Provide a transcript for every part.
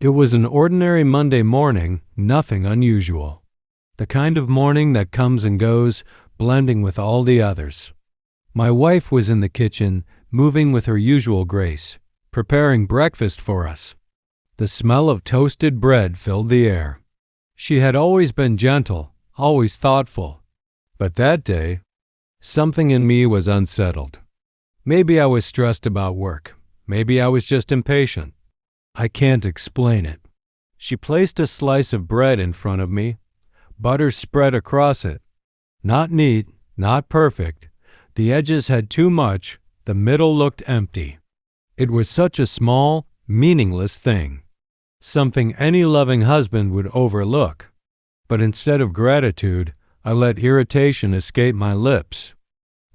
It was an ordinary Monday morning, nothing unusual. The kind of morning that comes and goes, blending with all the others. My wife was in the kitchen, moving with her usual grace, preparing breakfast for us. The smell of toasted bread filled the air. She had always been gentle, always thoughtful. But that day, something in me was unsettled. Maybe I was stressed about work. Maybe I was just impatient. I can't explain it. She placed a slice of bread in front of me, butter spread across it. Not neat, not perfect. The edges had too much, the middle looked empty. It was such a small, meaningless thing. Something any loving husband would overlook. But instead of gratitude, I let irritation escape my lips.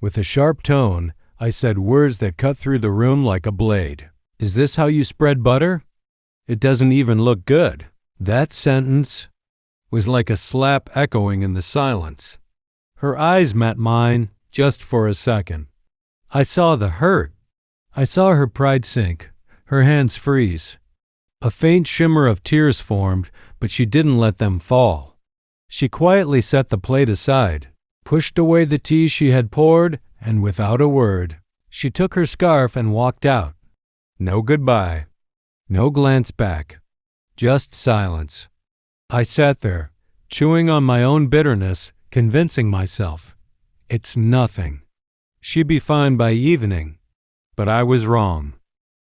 With a sharp tone, I said words that cut through the room like a blade. "Is this how you spread butter? It doesn't even look good." That sentence was like a slap echoing in the silence. Her eyes met mine just for a second. I saw the hurt. I saw her pride sink, her hands freeze. A faint shimmer of tears formed, but she didn't let them fall. She quietly set the plate aside, pushed away the tea she had poured, and without a word, she took her scarf and walked out. No goodbye. No glance back. Just silence. I sat there, chewing on my own bitterness, convincing myself, it's nothing. She'd be fine by evening. But I was wrong.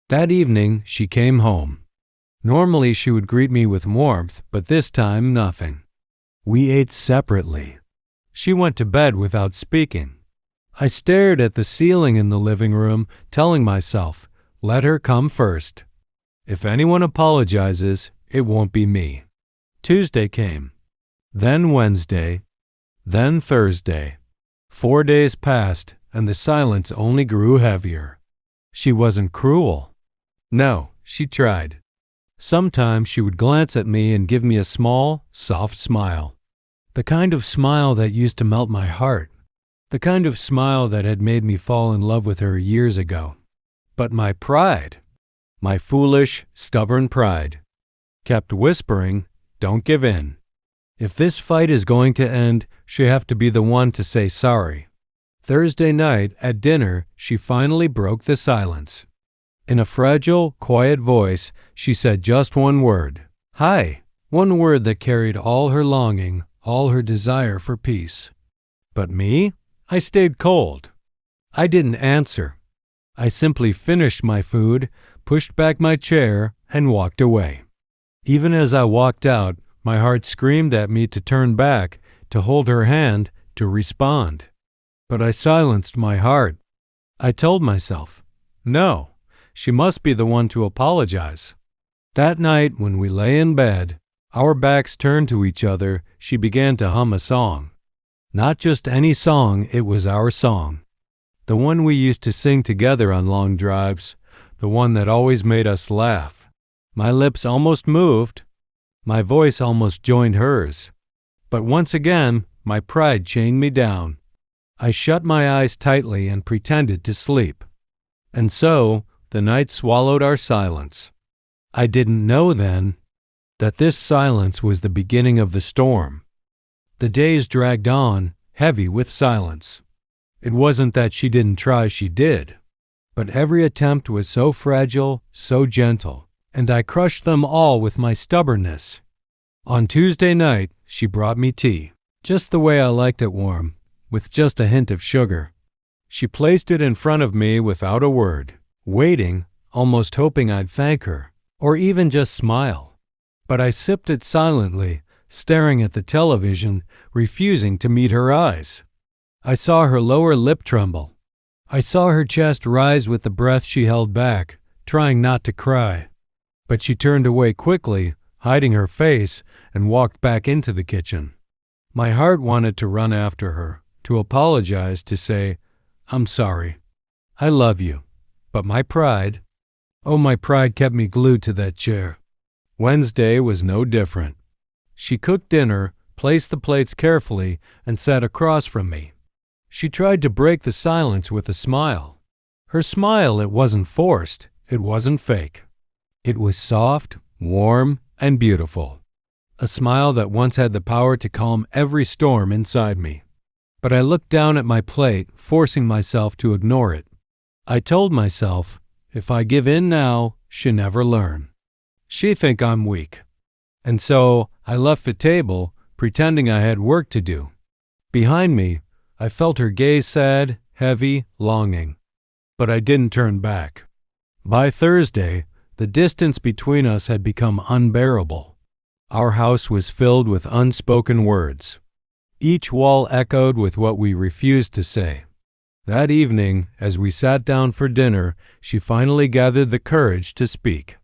That evening, she came home. Normally, she would greet me with warmth, but this time, nothing. We ate separately. She went to bed without speaking. I stared at the ceiling in the living room, telling myself, let her come first. If anyone apologizes, it won't be me. Tuesday came. Then Wednesday. Then Thursday. 4 days passed, and the silence only grew heavier. She wasn't cruel. No, she tried. Sometimes she would glance at me and give me a small, soft smile. The kind of smile that used to melt my heart. The kind of smile that had made me fall in love with her years ago. But my pride, my foolish, stubborn pride, kept whispering, don't give in. If this fight is going to end, she'll have to be the one to say sorry. Thursday night, at dinner, she finally broke the silence. In a fragile, quiet voice, she said just one word. Hi. One word that carried all her longing, all her desire for peace. But me? I stayed cold. I didn't answer. I simply finished my food, pushed back my chair, and walked away. Even as I walked out, my heart screamed at me to turn back, to hold her hand, to respond. But I silenced my heart. I told myself, no, she must be the one to apologize. That night, when we lay in bed, our backs turned to each other, she began to hum a song. Not just any song, it was our song. The one we used to sing together on long drives, the one that always made us laugh. My lips almost moved. My voice almost joined hers. But once again, my pride chained me down. I shut my eyes tightly and pretended to sleep. And so, the night swallowed our silence. I didn't know then that this silence was the beginning of the storm. The days dragged on, heavy with silence. It wasn't that she didn't try, she did. But every attempt was so fragile, so gentle, and I crushed them all with my stubbornness. On Tuesday night, she brought me tea, just the way I liked it warm, with just a hint of sugar. She placed it in front of me without a word, waiting, almost hoping I'd thank her, or even just smile. But I sipped it silently, staring at the television, refusing to meet her eyes. I saw her lower lip tremble. I saw her chest rise with the breath she held back, trying not to cry. But she turned away quickly, hiding her face, and walked back into the kitchen. My heart wanted to run after her, to apologize, to say, I'm sorry. I love you. But my pride, my pride kept me glued to that chair. Wednesday was no different. She cooked dinner, placed the plates carefully, and sat across from me. She tried to break the silence with a smile. Her smile, it wasn't forced, it wasn't fake. It was soft, warm and beautiful. A smile that once had the power to calm every storm inside me. But I looked down at my plate, forcing myself to ignore it. I told myself, if I give in now, she'll never learn. She think I'm weak. And so I left the table, pretending I had work to do. Behind me, I felt her gaze sad, heavy, longing. But I didn't turn back. By Thursday, the distance between us had become unbearable. Our house was filled with unspoken words. Each wall echoed with what we refused to say. That evening, as we sat down for dinner, she finally gathered the courage to speak.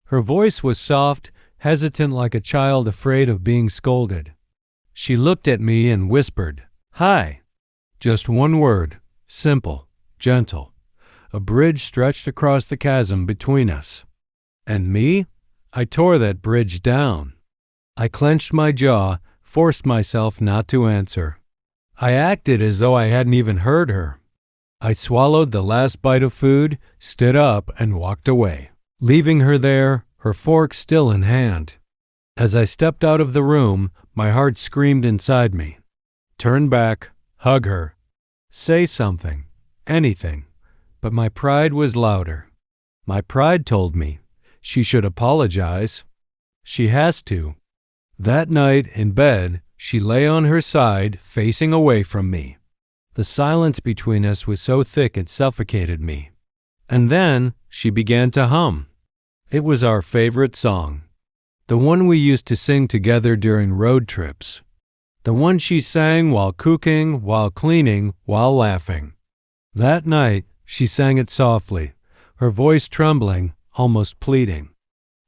Her voice was soft, hesitant like a child afraid of being scolded. She looked at me and whispered, "Hi." Just one word, simple, gentle. A bridge stretched across the chasm between us. And me? I tore that bridge down. I clenched my jaw, forced myself not to answer. I acted as though I hadn't even heard her. I swallowed the last bite of food, stood up, and walked away, leaving her there, her fork still in hand. As I stepped out of the room, my heart screamed inside me. Turn back, hug her, say something, anything. But my pride was louder. My pride told me she should apologize. She has to. That night, in bed, she lay on her side, facing away from me. The silence between us was so thick it suffocated me. And then she began to hum. It was our favorite song. The one we used to sing together during road trips. The one she sang while cooking, while cleaning, while laughing. That night, she sang it softly, her voice trembling, almost pleading.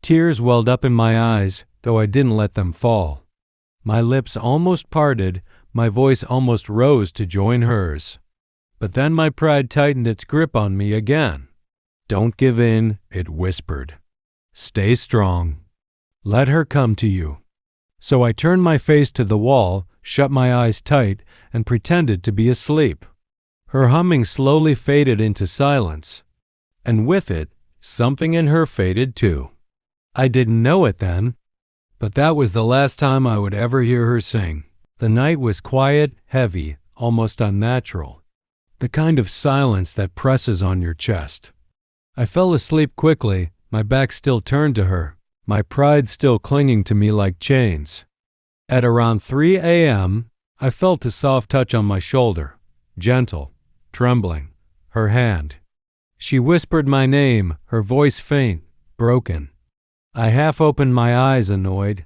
Tears welled up in my eyes, though I didn't let them fall. My lips almost parted, my voice almost rose to join hers. But then my pride tightened its grip on me again. Don't give in, it whispered. Stay strong. Let her come to you. So I turned my face to the wall, shut my eyes tight, and pretended to be asleep. Her humming slowly faded into silence, and with it, something in her faded too. I didn't know it then, but that was the last time I would ever hear her sing. The night was quiet, heavy, almost unnatural, the kind of silence that presses on your chest. I fell asleep quickly, my back still turned to her, my pride still clinging to me like chains. At around 3 a.m., I felt a soft touch on my shoulder, gentle, trembling, her hand. She whispered my name, her voice faint, broken. I half opened my eyes, annoyed.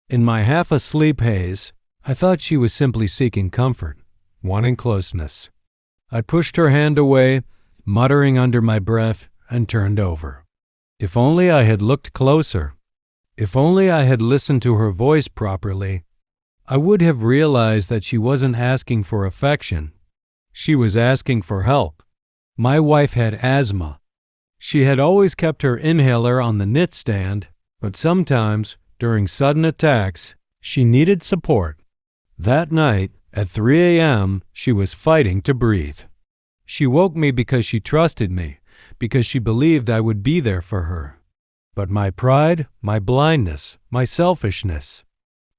In my half-asleep haze, I thought she was simply seeking comfort, wanting closeness. I pushed her hand away, muttering under my breath, and turned over. If only I had looked closer. If only I had listened to her voice properly, I would have realized that she wasn't asking for affection. She was asking for help. My wife had asthma. She had always kept her inhaler on the nightstand, but sometimes, during sudden attacks, she needed support. That night, at 3 a.m., she was fighting to breathe. She woke me because she trusted me, because she believed I would be there for her. But my pride, my blindness, my selfishness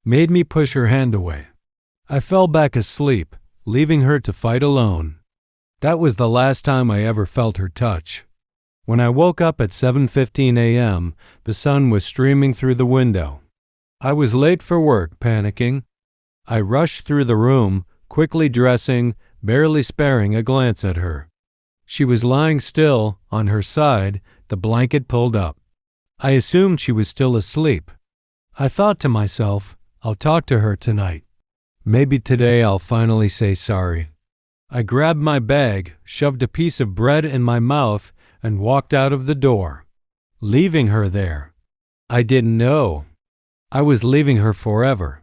made me push her hand away. I fell back asleep, leaving her to fight alone. That was the last time I ever felt her touch. When I woke up at 7:15 a.m., the sun was streaming through the window. I was late for work, panicking. I rushed through the room, quickly dressing, barely sparing a glance at her. She was lying still, on her side, the blanket pulled up. I assumed she was still asleep. I thought to myself, I'll talk to her tonight. Maybe today I'll finally say sorry. I grabbed my bag, shoved a piece of bread in my mouth, and walked out of the door, leaving her there. I didn't know. I was leaving her forever.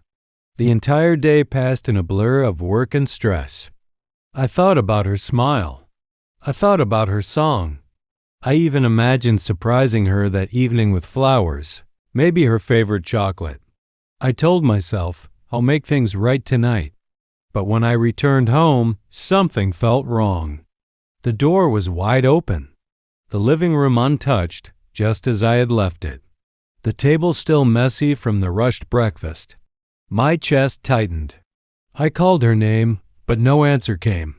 The entire day passed in a blur of work and stress. I thought about her smile. I thought about her song. I even imagined surprising her that evening with flowers, maybe her favorite chocolate. I told myself, I'll make things right tonight. But when I returned home, something felt wrong. The door was wide open. The living room untouched, just as I had left it. the table still messy from the rushed breakfast. My chest tightened. I called her name, but no answer came.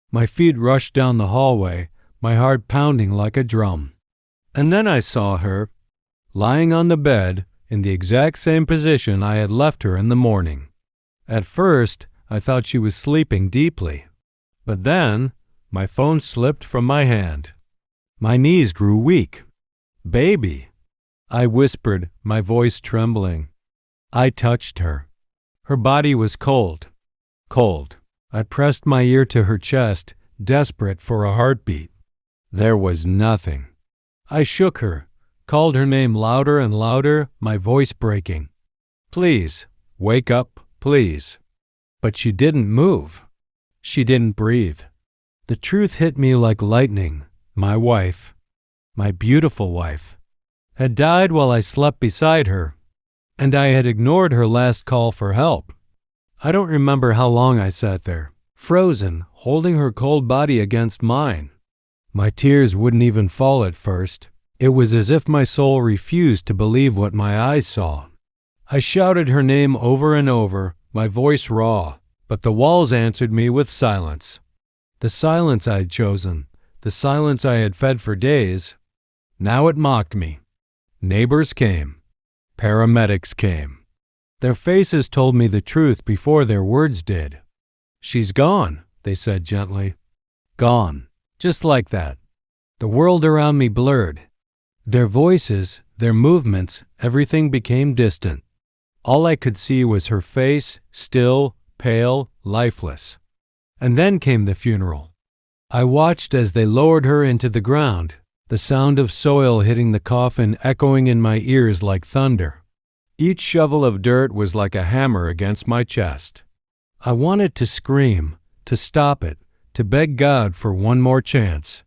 My feet rushed down the hallway, my heart pounding like a drum. And then I saw her, lying on the bed, in the exact same position I had left her in the morning. At first, I thought she was sleeping deeply. But then, my phone slipped from my hand. My knees grew weak. "Baby," I whispered, my voice trembling. I touched her. Her body was cold. Cold. I pressed my ear to her chest, desperate for a heartbeat. There was nothing. I shook her, called her name louder and louder, my voice breaking. "Please, wake up, please." But she didn't move. She didn't breathe. The truth hit me like lightning. My wife, my beautiful wife, had died while I slept beside her, and I had ignored her last call for help. I don't remember how long I sat there, frozen, holding her cold body against mine. My tears wouldn't even fall at first. It was as if my soul refused to believe what my eyes saw. I shouted her name over and over, my voice raw, but the walls answered me with silence. The silence I had chosen, the silence I had fed for days. Now it mocked me. Neighbors came. Paramedics came. Their faces told me the truth before their words did. "She's gone," they said gently. Gone. Just like that. The world around me blurred. Their voices, their movements, everything became distant. All I could see was her face, still, pale, lifeless. And then came the funeral. I watched as they lowered her into the ground, the sound of soil hitting the coffin echoing in my ears like thunder. Each shovel of dirt was like a hammer against my chest. I wanted to scream, to stop it, to beg God for one more chance.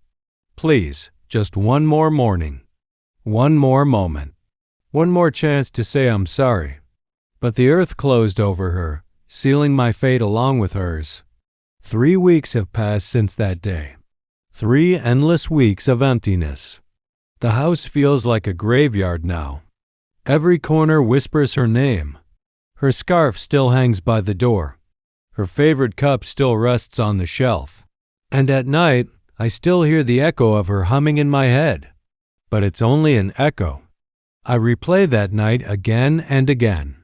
Please, just one more morning. One more moment. One more chance to say I'm sorry. But the earth closed over her, sealing my fate along with hers. 3 weeks have passed since that day. 3 endless weeks of emptiness. The house feels like a graveyard now. Every corner whispers her name. Her scarf still hangs by the door. Her favorite cup still rests on the shelf. And at night, I still hear the echo of her humming in my head. But it's only an echo. I replay that night again and again.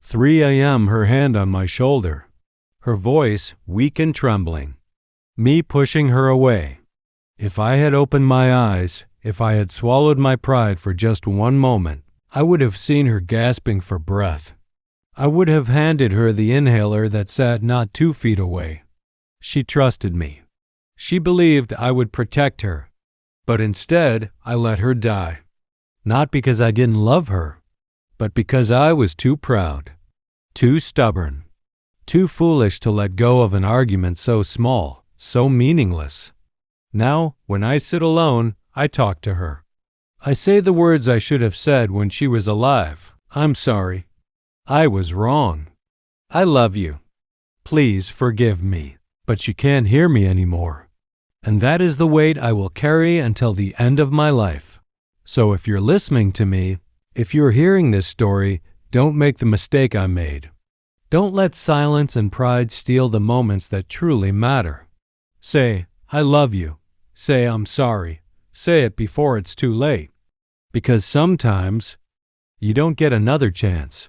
3 a.m., her hand on my shoulder. Her voice weak and trembling. Me pushing her away. If I had opened my eyes, if I had swallowed my pride for just one moment, I would have seen her gasping for breath. I would have handed her the inhaler that sat not 2 feet away. She trusted me. She believed I would protect her. But instead, I let her die. Not because I didn't love her, but because I was too proud, too stubborn, too foolish to let go of an argument so small, so meaningless. Now, when I sit alone, I talk to her. I say the words I should have said when she was alive. I'm sorry. I was wrong. I love you. Please forgive me. But she can't hear me anymore. And that is the weight I will carry until the end of my life. So if you're listening to me, if you're hearing this story, don't make the mistake I made. Don't let silence and pride steal the moments that truly matter. Say, I love you. Say, I'm sorry. Say it before it's too late. Because sometimes you don't get another chance.